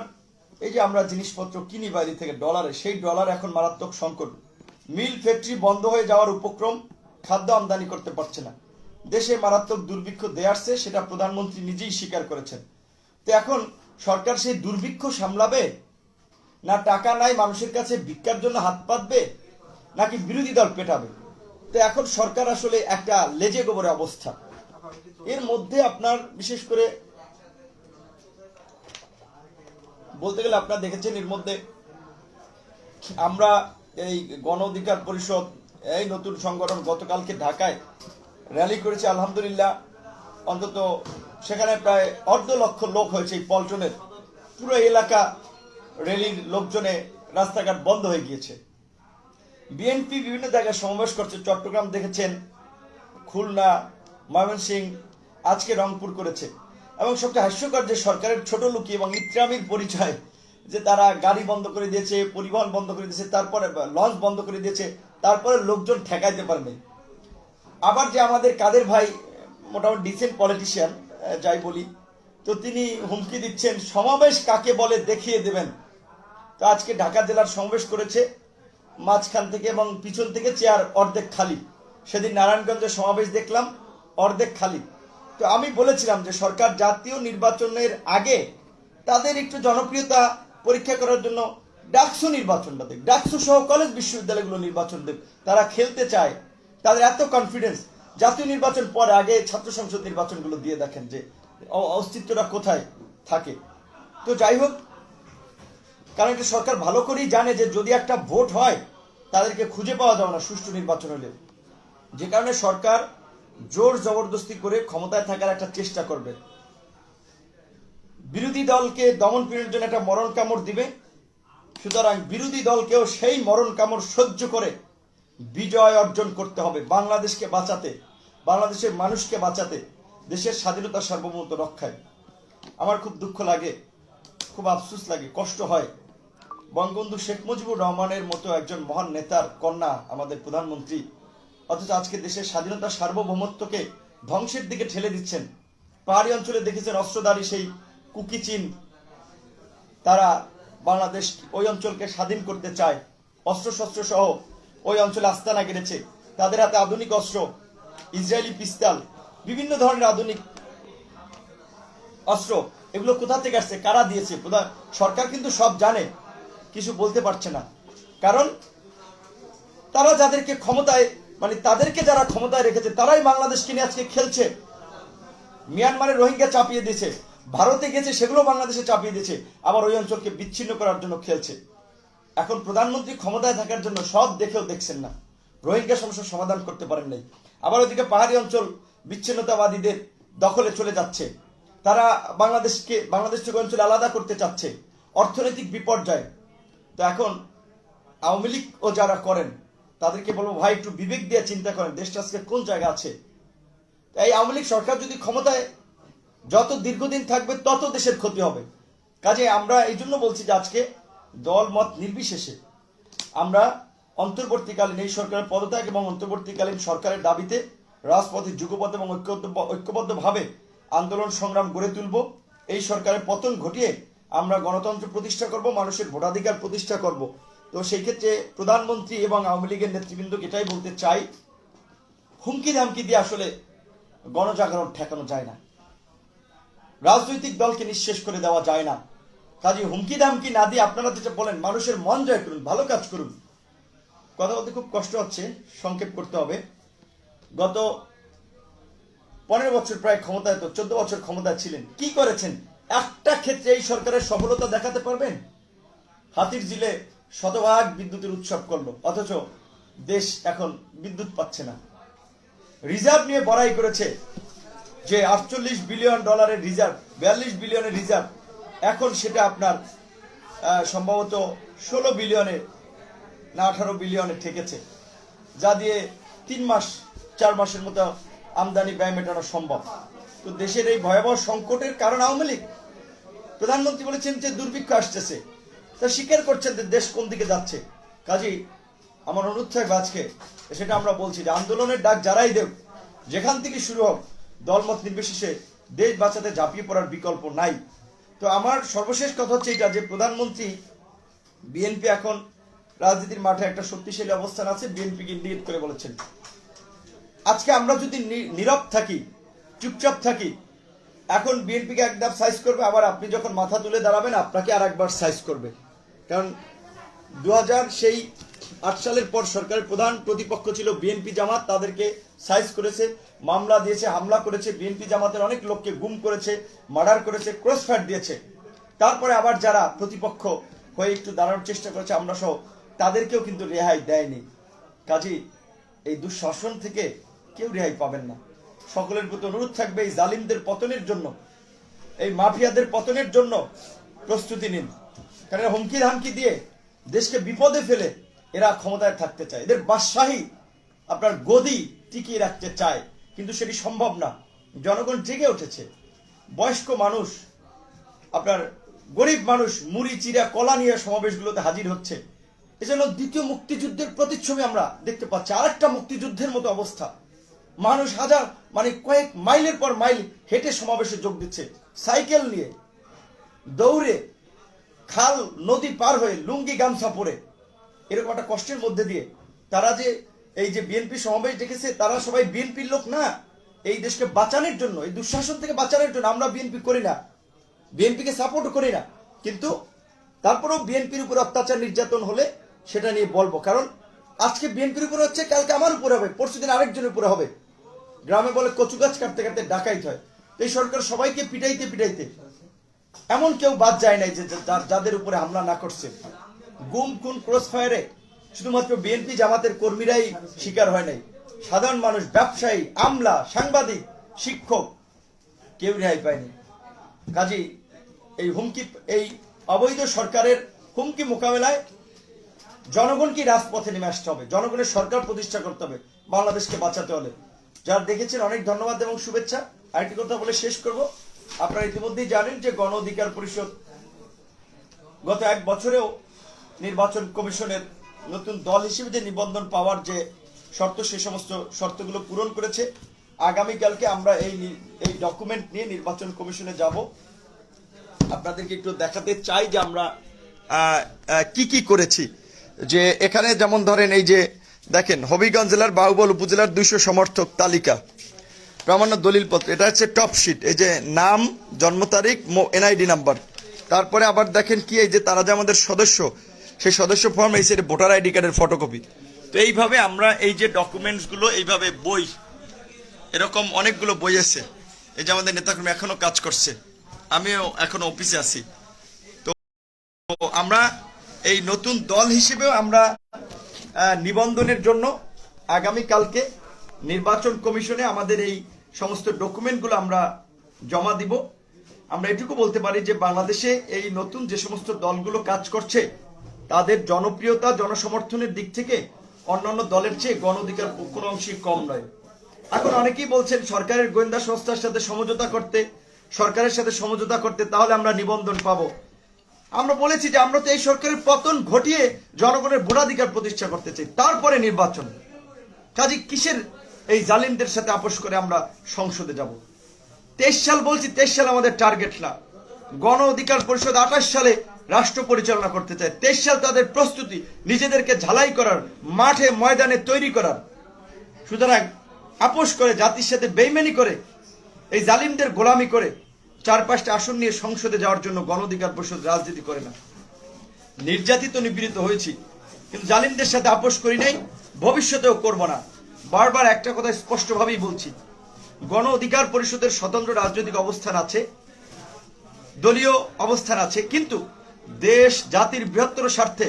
Speaker 1: এই যে আমরা জিনিসপত্র কিনি বাইরে থেকে ডলারে, সেই ডলার এখন মারাত্মক সংকট। মিল ফ্যাক্টরি বন্ধ হয়ে যাওয়ার উপক্রম, খাদ্য আমদানি করতে পারছে না। দেশে মারাত্মক দুর্ভিক্ষ দিয়ে আসছে, সেটা প্রধানমন্ত্রী নিজেই স্বীকার করেছেন। তো এখন সরকার সেই দুর্ভিক্ষ সামলাবে না টাকা নাই মানুষের কাছে ভিক্ষার জন্য হাত পাতবে, নাকি বিরোধী দল পেটাবে? তো এখন সরকার আসলে একটা লেজে গোবরে অবস্থা। এর মধ্যে আপনার বিশেষ করে বলতে গেলে আপনারা দেখেছেন এর মধ্যে আমরা এই গণ অধিকার পরিষদ এই নতুন সংগঠন গতকালকে ঢাকায় র্যালি করেছে। আলহামদুলিল্লাহ অন্তত সেখানে প্রায় 1.5 লক্ষ লোক হয়েছে। এই পল্টনের পুরো এলাকা র্যালির লোকজনে রাস্তাঘাট বন্ধ হয়ে গিয়েছে। বিএনপি বিভিন্ন জায়গায় সমাবেশ করছে, চট্টগ্রাম দেখেছেন, খুলনা, ময়মনসিংহ, আজকে রংপুর করেছে। এবং সবচেয়ে হাস্যকর যে সরকারের ছোট লুকি এবং ইত্রামির পরিচয় যে তারা গাড়ি বন্ধ করে দিয়েছে, পরিবহন বন্ধ করে দিয়েছে, তারপরে লঞ্চ বন্ধ করে দিয়েছে, তারপরে লোকজন ঠেকাইতে পারেনি। আবার যে আমাদের কাদের ভাই মোটামুটি ডিসেন্ট পলিটিশিয়ান যাই বলি, তো তিনি হুমকি দিচ্ছেন সমাবেশ কাকে বলে দেখিয়ে দেবেন। তো আজকে ঢাকা জেলার সমাবেশ করেছে, মাঝখান থেকে এবং পিছন থেকে চেয়ার অর্ধেক খালি। সেদিন নারায়ণগঞ্জের সমাবেশ দেখলাম, অর্ধেক খালি। তো আমি বলেছিলাম যে সরকার জাতীয় নির্বাচনের আগে তাদের একটু জনপ্রিয়তা পরীক্ষা করার জন্য ডাকসু নির্বাচনটা দেখ, ডাকসু সহ কলেজ বিশ্ববিদ্যালয়গুলো নির্বাচন দেব। তারা খেলতে চায়, তাদের এত কনফিডেন্স। জাতীয় নির্বাচন পরে আগে ছাত্র সংসদ নির্বাচনগুলো দিয়ে দেখেন যে অস্তিত্বটা কোথায় থাকে। তো যাই হোক, কারণ এটা সরকার ভালো করেই জানে যে যদি একটা ভোট হয় তাদেরকে খুঁজে পাওয়া যাবে না সুষ্ঠু নির্বাচন হলে। যে কারণে সরকার জোর জবরদস্তি করে ক্ষমতায় থাকার একটা চেষ্টা করবে, বিরোধী দলকে দমন পীড়নের জন্য একটা মরণ কামড় দিবে। সুতরাং বিরোধী দলকেও সেই মরণ কামড় সহ্য করে বিজয় অর্জন করতে হবে বাংলাদেশকে বাঁচাতে, বাংলাদেশের মানুষকে বাঁচাতে, দেশের স্বাধীনতা সার্বভৌমত্ব রক্ষায়। আমার খুব দুঃখ লাগে, খুব আফসোস লাগে, কষ্ট হয়, বঙ্গবন্ধু শেখ মুজিবুর রহমানের মতো একজন মহান নেতার কন্যা আমাদের প্রধানমন্ত্রী, অথচ আজকে দেশের স্বাধীনতা সার্বভৌমত্বকে ধ্বংসের দিকে ঠেলে দিচ্ছেন। পাহাড়ি অঞ্চলে দেখেছেন অস্ত্রধারী সেই কুকি চীন, তারা বাংলাদেশ ওই অঞ্চলকে স্বাধীন করতে চায়, অস্ত্রশস্ত্র সহ ওই অঞ্চলে আস্তানা গেড়েছে। তাদের হাতে আধুনিক অস্ত্র, ইসরায়েলি পিস্তল, বিভিন্ন ধরনের আধুনিক অস্ত্র, এগুলো কোথা থেকে আসছে, কারা দিয়েছে? সরকার কিন্তু সব জানে, কিছু বলতে পারছে না। কারণ তারা যাদেরকে ক্ষমতায়, মানে তাদেরকে যারা ক্ষমতায় রেখেছে তারাই বাংলাদেশকে নিয়ে আজকে খেলছে। মিয়ানমারে রোহিঙ্গা চাপিয়ে দিয়েছে, ভারতে গেছে সেগুলো বাংলাদেশে চাপিয়ে দিয়েছে, আবার ওই অঞ্চলকে বিচ্ছিন্ন করার জন্য খেলছে। এখন প্রধানমন্ত্রী ক্ষমতায় থাকার জন্য সব দেখেও দেখছেন না, রোহিঙ্গা সমস্যার সমাধান করতে পারেন নাই। আবার ওইদিকে পাহাড়ি অঞ্চল বিচ্ছিন্নতাবাদীদের দখলে চলে যাচ্ছে, তারা বাংলাদেশ থেকে অঞ্চলে আলাদা করতে চাচ্ছে, অর্থনৈতিক বিপর্যয়। তো এখন আওয়ামী লীগ ও যারা করেন তাদেরকে বলবো, ভাই একটু বিবেক দিয়ে চিন্তা করেন দেশটা আজকে কোন জায়গা আছে। এই আওয়ামী লীগ সরকার যদি ক্ষমতায় যত দীর্ঘদিন থাকবে তত দেশের ক্ষতি হবে। কাজে আমরা এই জন্য বলছি যে আজকে দল মত নির্বিশেষে আমরা অন্তর্বর্তীকালীন এই সরকারের পদত্যাগ এবং অন্তর্বর্তীকালীন সরকারের দাবিতে রাজপথে যুগপথ এবং ঐক্যবদ্ধভাবে আন্দোলন সংগ্রাম গড়ে তুলব। এই সরকারের পতন ঘটিয়ে আমরা গণতন্ত্র প্রতিষ্ঠা করব, মানুষের ভোটাধিকার প্রতিষ্ঠা করব। তো সেই ক্ষেত্রে প্রধানমন্ত্রী এবং আওয়ামী লীগের নেতৃবৃন্দকে এটাই বলতে চাই, হুমকি ধামকি দিয়ে আসলে গণজাগরণ ঠেকানো যায় না, রাজনৈতিক দলকে নিঃশেষ করে দেওয়া যায় না। কাজে হুমকি ধামকি না দিয়ে আপনারা যেটা বলেন মানুষের মন জয় করুন, ভালো কাজ করুন। কথা বলতে খুব কষ্ট হচ্ছে, সংক্ষেপ করতে হবে। গত 15 বছর প্রায় ক্ষমতায়, তো 14 বছর ক্ষমতায় ছিলেন, কি করেছেন? একটা ক্ষেত্রে এই সরকারের সফলতা দেখাতে পারবেন? হাতির ঝিলে শতভাগ বিদ্যুতের উৎসব করলো, অথচ দেশ এখন বিদ্যুৎ পাচ্ছে না। রিজার্ভ নিয়ে বড়াই করেছে যে 48 বিলিয়ন ডলারের রিজার্ভ, 42 বিলিয়নের রিজার্ভ, এখন সেটা আপনার সম্ভবত 16 বিলিয়নে না 18 বিলিয়নে ঠেকেছে, যা দিয়ে 4 মাসের মতো আমদানি ব্যয় মেটানো সম্ভব। তো দেশের এই ভয়াবহ সংকটের কারণ আওয়ামী লীগ। প্রধানমন্ত্রী বলেছেন যে দুর্ভিক্ষ আসতেছে, তা স্বীকার করছেন যে দেশ কোন দিকে যাচ্ছে। কাজেই আমার অনুরোধ থাকবে আজকে, সেটা আমরা বলছি যে আন্দোলনের ডাক যারাই দেব, যেখান থেকে শুরু হোক, দলমত নির্বিশেষে দেশ বাঁচাতে ঝাঁপিয়ে পড়ার বিকল্প নাই। তো আমার সর্বশেষ কথা হচ্ছে এটা যে প্রধানমন্ত্রী, বিএনপি এখন রাজনীতির মাঠে একটা শক্তিশালী অবস্থান আছে, বিএনপিকে ইন্ডিকেট করে বলেছেন। আজকে আমরা যদি নীরব থাকি, চুপচাপ থাকি, এখন বিএনপিকে এক ধাপ সাইজ করবে, আবার আপনি যখন মাথা তুলে দাঁড়াবেন আপনাকে আর একবার সাইজ করবে। কারণ 2008 সালের পর সরকারের প্রধান প্রতিপক্ষ ছিল বিএনপি জামাত, তাদেরকে সাইজ করেছে, মামলা দিয়েছে, হামলা করেছে, বিএনপি জামাতের অনেক লোককে গুম করেছে, মার্ডার করেছে, ক্রসফায়ার দিয়েছে। তারপরে আবার যারা প্রতিপক্ষ হয়ে একটু দাঁড়ানোর চেষ্টা করেছে, আমরা সহ, তাদেরকেও কিন্তু রেহাই দেয়নি। কাজেই এই দুঃশাসন থেকে কেউ রেহাই পাবেন না। সকলের প্রতি অনুরোধ থাকবে, এই জালিমদের পতনের জন্য, এই মাফিয়াদের পতনের জন্য প্রস্তুতি নিন। কারণ হুমকি ধামকি দিয়ে দেশকে বিপদে ফেলে এরা ক্ষমতায় থাকতে চায়, এদের বাদশাহী, আপনার গদি টিকিয়ে রাখতে চায়, কিন্তু সেটি সম্ভব না। জনগণ জেগে উঠেছে, বয়স্ক মানুষ, আপনার গরিব মানুষ মুড়ি চিরা কলা নিয়ে সমাবেশগুলোতে হাজির হচ্ছে। এজন্য দ্বিতীয় মুক্তিযুদ্ধের প্রতিচ্ছবি আমরা দেখতে পাচ্ছি, আরেকটা মুক্তিযুদ্ধের মতো অবস্থা। মানুষ হাজার, মানে কয়েক মাইলের পর মাইল হেঁটে সমাবেশে যোগ দিচ্ছে, সাইকেল নিয়ে, দৌড়ে, খাল নদী পার হয়ে, লুঙ্গি গামছা পরে, এরকম একটা কষ্টের মধ্যে দিয়ে তারা যে এই যে বিএনপি সমাবেশ দেখেছে, তারা সবাই বিএনপির লোক না। এই দেশকে বাঁচানোর জন্য, এই দুঃশাসন থেকে বাঁচানোর জন্য। আমরা বিএনপি করি না, বিএনপিকে সাপোর্ট করি না, কিন্তু তারপরেও বিএনপির উপর অত্যাচার নির্যাতন হলে সেটা নিয়ে বলবো। কারণ আজকে বিএনপির উপরে হচ্ছে, কালকে আমার উপরে হবে, পরশুদিন আরেকজনের উপরে হবে। গ্রামে বলে কচু গাছ কাটতে কাটতে ডাকাইত হয়। এই সরকার সবাইকে পিটাইতে পিটাইতে এমন কেউ বাদ যায় নাই যে যাদের উপরে হামলা না করছে। গুম খুন ক্রস ফায়ারে শুধুমাত্র বিএনপি জামাতের কর্মীরাই শিকার হয় নাই, সাধারণ মানুষ, ব্যবসায়ী, আমলা, সাংবাদিক, শিক্ষক কেউ রেহাই পায়নি। কাজেই এই এই অবৈধ সরকারের হুমকি মোকাবেলায় জনগণকে রাজপথে নেমে আসতে হবে, জনগণের সরকার প্রতিষ্ঠা করতে হবে বাংলাদেশকে বাঁচাতে হলে। যারা দেখেছেন অনেক ধন্যবাদ এবং শুভেচ্ছা। আরেকটি কথা বলে শেষ করব, আপনারা ইতিমধ্যেই জানেন যে গণ অধিকার পরিষদ গত 1 বছরেও নির্বাচন কমিশনের নতুন দল হিসেবে যে নিবন্ধন পাওয়ার যে শর্ত, সে সমস্ত শর্তগুলো পূরণ করেছে। আগামীকালকে আমরা এই ডকুমেন্ট নিয়ে নির্বাচন কমিশনে যাব। আপনাদেরকে একটু দেখাতে চাই যে আমরা কি কি করেছি। যে এখানে যেমন ধরেন এই যে দেখেন, হবিগঞ্জ জেলার বাহুবল উপজেলার 200 সমর্থক তালিকা, প্রামাণ্য দলিলপত্র, এটা হচ্ছে টপ শিট। এই যে নাম, জন্ম তারিখ, এনআইডি নাম্বার। তারপরে আবার দেখেন কি, এই যে তারা যে আমাদের সদস্য, সেই সদস্য ফর্ম, এই সাইডে ভোটার আইডি কার্ডের ফটোকপি। তো এইভাবে আমরা এই যে ডকুমেন্টসগুলো, এইভাবে বই, এরকম অনেকগুলো বই আছে। এই যে আমাদের নেতাকর্মী এখনো কাজ করছে, আমিও এখনো অফিসে আছি। তো আমরা এই নতুন দল হিসেবেও আমরা নিবন্ধনের জন্য আগামীকালকে নির্বাচন কমিশনে আমাদের এই সমস্ত ডকুমেন্টগুলো আমরা জমা দিব। আমরা এটুকু বলতে পারি যে বাংলাদেশে এই নতুন যে সমস্ত দলগুলো কাজ করছে, তাদের জনপ্রিয়তা, জনসমর্থনের দিক থেকে অন্যান্য দলের চেয়ে গণ অধিকার কোনো অংশে কম নয়। এখন অনেকেই বলছেন সরকারের গোয়েন্দা সংস্থার সাথে সমঝোতা করতে, সরকারের সাথে সমঝোতা করতে, তাহলে আমরা নিবন্ধন পাবো। আমরা বলেছি যে আমরা তো এই সরকারের পতন ঘটিয়ে জনগণের ভোটাধিকার প্রতিষ্ঠা করতে চাই, তারপরে নির্বাচন। কাজে কিসের এই জালিমদের সাথে আপোষ করে আমরা সংসদে যাব? 23 সাল বলছি, 23 সাল আমাদের টার্গেট না। গণ অধিকার পরিষদ 28 সালে রাষ্ট্র পরিচালনা করতে চায়। 23 সাল তাদের প্রস্তুতি, নিজেদেরকে ঝালাই করার, মাঠে ময়দানে তৈরি করার। সুতরাং আপোষ করে, জাতির সাথে বেইমানি করে, এই জালিমদের গোলামি করে 4-5টা আসন নিয়ে সংসদে যাওয়ার জন্য গণ অধিকার পরিষদ রাজনীতি করে না। নির্যাতিত, নিপীড়িত হয়েছি, কিন্তু জালিমদের সাথে আপোষ করি নাই, ভবিষ্যতেও করব না। বারবার একটা কথা স্পষ্টভাবেই বলছি, গণ অধিকার পরিষদের স্বতন্ত্র রাজনৈতিক অবস্থান আছে, দলীয় অবস্থান আছে, কিন্তু দেশ জাতির বৃহত্তর স্বার্থে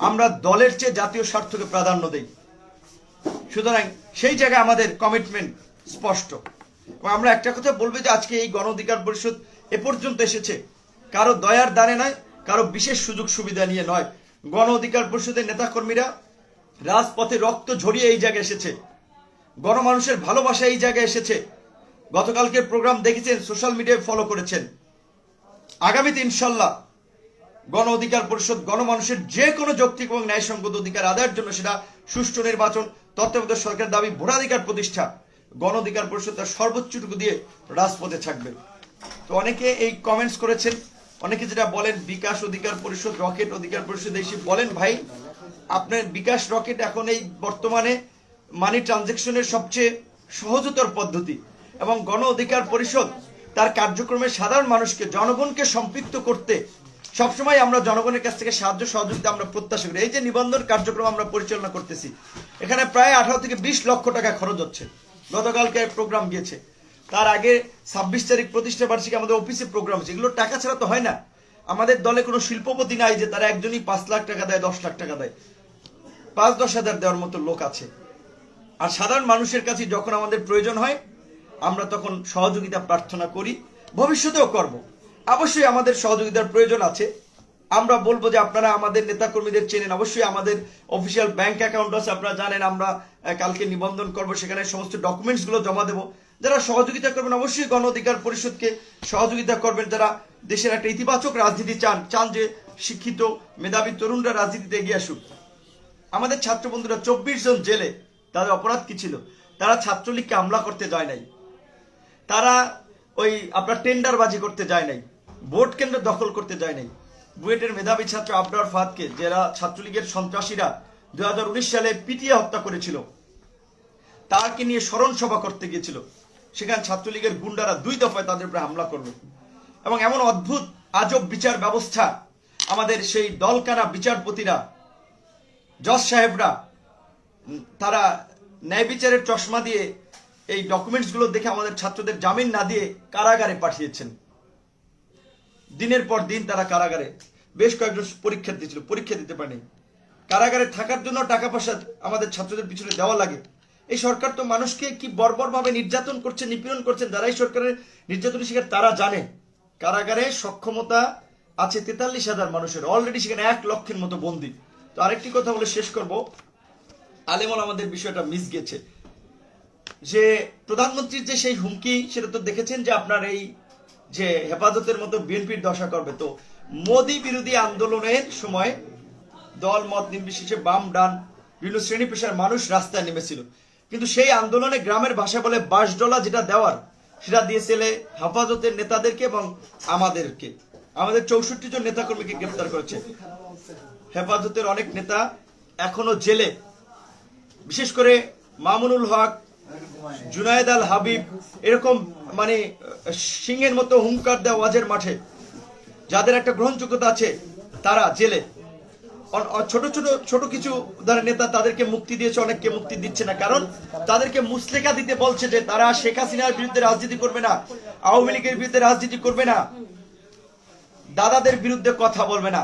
Speaker 1: আমরা দলের চেয়ে জাতীয় স্বার্থকে প্রাধান্য দেই। সুতরাং সেই জায়গায় আমাদের কমিটমেন্ট স্পষ্ট। আমরা একটা কথা বলবো যে আজকে এই গণ অধিকার পরিষদ এ পর্যন্ত এসেছে কারো দয়ার দানে নয়, কারো বিশেষ সুযোগ সুবিধা নিয়ে নয়। গণ অধিকার পরিষদের নেতাকর্মীরা রাজপথে রক্ত ঝরিয়ে এই জায়গায় এসেছে, গণমানুষের ভালোবাসা এই জায়গায় এসেছে। গতকালকের প্রোগ্রাম দেখেছেন, সোশ্যাল মিডিয়ায় ফলো করেছেন। আগামীতে ইনশাল্লাহ গণ অধিকার পরিষদ গণমানুষের যে কোনো যৌক্তিক এবং ন্যায়সঙ্গত অধিকার আদায়ের জন্য, সেটা সুষ্ঠু নির্বাচন, তত্ত্বাবধায়ক সরকার দাবি, ভোটাধিকার প্রতিষ্ঠা, গণ অধিকার পরিষদ তার সর্বোচ্চটুকু দিয়ে রাজপথে থাকবে। তো অনেকে এই কমেন্টস করেছেন, অনেকে যেটা বলেন বিকাশ অধিকার পরিষদ, রকেট অধিকার পরিষদ এসে বলেন, ভাই আপনার বিকাশ রকেট এখন এই বর্তমানে মানি ট্রানজেকশনের সবচেয়ে সহজতর পদ্ধতি, এবং গণ অধিকার পরিষদ তার কার্যক্রমে সাধারণ মানুষকে, জনগণকে সম্পৃক্ত করতে সবসময় আমরা জনগণের কাছ থেকে সাহায্য সহযোগিতা আমরা প্রত্যাশা করি। এই যে নিবন্ধন কার্যক্রম আমরা পরিচালনা করতেছি, এখানে প্রায় 18 থেকে 20 লক্ষ টাকা খরচ হচ্ছে। গতকালকে প্রোগ্রাম গিয়েছে, তার আগে 26 তারিখ প্রতিষ্ঠা বার্ষিকী আমাদের অফিসে প্রোগ্রাম হচ্ছে। এগুলো টাকা ছাড়া তো হয় না। আমাদের দলে কোনো শিল্পপতি নাই যে তারা একজনই 5 লাখ টাকা দেয়, 10 লাখ টাকা দেয়। 5-10 হাজার দেওয়ার মতো লোক আছে। আর সাধারণ মানুষের কাছে যখন আমাদের প্রয়োজন হয়, আমরা তখন সহযোগিতা প্রার্থনা করি, ভবিষ্যতেও করব। অবশ্যই আমাদের সহযোগিতার প্রয়োজন আছে। আমরা বলবো যে আপনারা আমাদের নেতাকর্মীদের চেনেন, অবশ্যই আমাদের অফিসিয়াল ব্যাংক অ্যাকাউন্ট আছে, আপনারা জানেন। আমরা কালকে নিবন্ধন করব, সেখানে সমস্ত ডকুমেন্টসগুলো জমা দেবো। যারা সহযোগিতা করবেন অবশ্যই গণ অধিকার পরিষদকে সহযোগিতা করবেন। যারা দেশের একটা ইতিবাচক রাজনীতি চান যে শিক্ষিত মেধাবী তরুণরা রাজনীতিতে এগিয়ে আসুক। আমাদের ছাত্র বন্ধুরা 24 জন জেলে, তাদের অপরাধ কি ছিল? তারা ছাত্রলীগকে হামলা করতে যায় নাই, তারা ওই আপনার টেন্ডারবাজি করতে যায় নাই, ভোট কেন্দ্র দখল করতে যায় নাই। বুয়েটের মেধাবী ছাত্র আবরার ফাহাদকে যারা ছাত্রলীগের সন্ত্রাসীরা 2019 সালে পিটিয়ে হত্যা করেছিল, তাকে নিয়ে স্মরণ সভা করতে গিয়েছিল। সেখানে ছাত্রলীগের গুন্ডারা 2 দফায় তাদের উপরে হামলা করলো। এবং এমন অদ্ভুত আজব বিচার ব্যবস্থা, আমাদের সেই দলকানা বিচারপতিরা, জজ সাহেবরা, তারা ন্যায় বিচারের চশমা দিয়ে এই ডকুমেন্টসগুলো দেখে আমাদের ছাত্রদের জামিন না দিয়ে কারাগারে পাঠিয়েছেন। দিনের পর দিন তারা কারাগারে, বেশ কয়েকজন পরীক্ষা দিয়েছিল, পরীক্ষা দিতে পারেনি। কারাগারে থাকার জন্য টাকা পয়সা আমাদের ছাত্রদের পিছনে দেওয়া লাগে। এই সরকার তো মানুষকে কি বর্বরভাবে নির্যাতন করছে, নিপীড়ন করছেন। যারা এই সরকারের নির্যাতনের শিকার তারা জানে। কারাগারে সক্ষমতা আছে 43,000 মানুষের, অলরেডি সেখানে 1 লক্ষের মতো বন্দী। তো আরেকটি কথা বলে শেষ করব, আলেমল আমাদের বিষয়টা মিস গেছে, যে প্রধানমন্ত্রীর যে সেই হুমকি, সেটা তো দেখেছেন যে আপনার এই যে হেফাজতের মতো বিএনপির দশা করবে। তো মোদী বিরোধী আন্দোলনের সময় দল মত নির্বিশেষে বাম ডান বিভিন্ন শ্রেণী পেশার মানুষ রাস্তায় নেমেছিল, কিন্তু সেই আন্দোলনে গ্রামের ভাষায় বলে বাঁশডলা যেটা দেওয়ার সেটা দিয়েছিলে হেফাজতের নেতাদেরকে এবং আমাদেরকে। আমাদের 64 জন নেতাকর্মীকে গ্রেপ্তার করেছে। হেফাজতের অনেক নেতা এখনো জেলে, বিশেষ করে মামুনুল হক, জুনায়েদ আল হাবিব, এরকম মানে সিংহের মতো হুঙ্কার দেওয়া ওয়াজের মাঠে যাদের একটা গ্রহণযোগ্যতা আছে তারা জেলে। ছোট ছোট ছোট কিছু নেতা তাদেরকে মুক্তি দিয়েছে, অনেককে মুক্তি দিচ্ছে না, কারণ তাদেরকে মুসলেকা দিতে বলছে যে তারা শেখ হাসিনার বিরুদ্ধে রাজনীতি করবে না, আওয়ামী লীগের বিরুদ্ধে রাজনীতি করবে না, দাদাদের বিরুদ্ধে কথা বলবে না।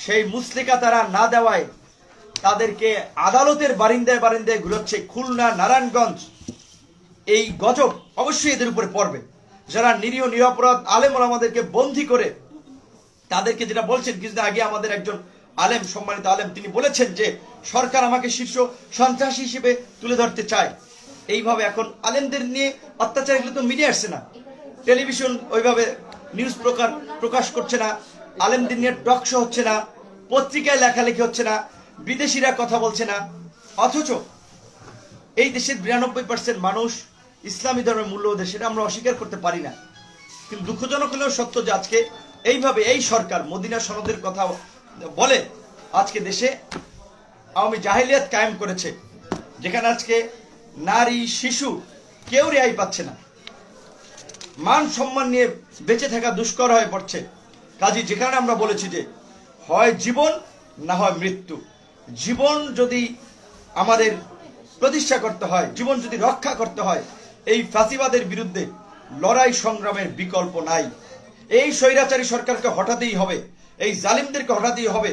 Speaker 1: সেই মুসলেকা তারা না দেওয়ায় তাদেরকে আদালতের বারিন্দায় বারিন্দায় ঘুরোচ্ছে। খুলনা, নারায়ণগঞ্জ, এই গজব অবশ্যই এদের উপরে পড়বে। যারা নিরীহ নিরপরাধ আলেম ওলামাদেরকে বন্দী করে তাদেরকে, যেটা বলছেন কিছুদিন আগে আমাদের একজন আলেম, সম্মানিত আলেম, তিনি বলেছেন যে সরকার আমাকে শীর্ষ সন্ত্রাসী হিসেবে তুলে ধরতে চায়। এইভাবে এখন আলেমদের নিয়ে অত্যাচার এগুলো তো মিডিয়া আসছে না, টেলিভিশন ওইভাবে নিউজ প্রকাশ করছে না, আলেমদের নিয়ে টক শো হচ্ছে না, পত্রিকায় লেখালেখি হচ্ছে না, বিদেশিরা কথা বলছে না। অথচ এই দেশের 92% মানুষ ইসলামী ধর্মের মূল্যবোধে, সেটা আমরা অস্বীকার করতে পারি না। কিন্তু দুঃখজনক হলেও সত্য যে আজকে এইভাবে এই সরকার মদিনা সনদের কথা বলে আজকে দেশে আওয়ামী জাহিলিয়াত কায়েম করেছে, যেখানে আজকে নারী শিশু কেউ রেহাই পাচ্ছে না, মান সম্মান নিয়ে বেঁচে থাকা দুষ্কর হয়ে পড়ছে। কাজী যেখানে আমরা বলেছি যে হয় জীবন না হয় মৃত্যু, জীবন যদি আমাদের প্রতিষ্ঠা করতে হয়, জীবন যদি রক্ষা করতে হয়, এই ফাঁসিবাদের বিরুদ্ধে লড়াই সংগ্রামের বিকল্প নাই। এই স্বৈরাচারী সরকারকে হটাতেই হবে, এই জালিমদেরকে হটাতেই হবে।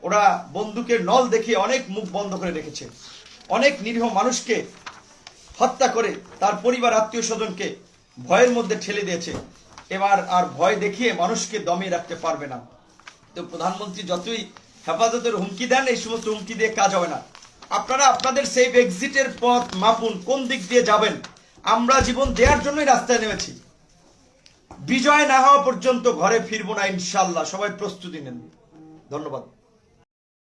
Speaker 1: ওরা বন্দুকের নল দেখিয়ে অনেক মুখ বন্ধ করে রেখেছে, অনেক নিরীহ মানুষকে হত্যা করে তার পরিবার আত্মীয় স্বজনকে ভয়ের মধ্যে ঠেলে দিয়েছে। এবার আর ভয় দেখিয়ে মানুষকে দমিয়ে রাখতে পারবে না। তো প্রধানমন্ত্রী যতই হেফাজতের হুমকি দেন, এই সমস্ত হুমকি দিয়ে কাজ হবে না। আপনারা আপনাদের সেফ এক্সিটের পথ মাপুন, কোন দিক দিয়ে যাবেন। আমরা জীবন দেওয়ার জন্যই রাস্তায় নেমেছি, বিজয় না হওয়া পর্যন্ত ঘরে ফিরবো না ইনশাল্লাহ। সবাই প্রস্তুতি নেন। ধন্যবাদ।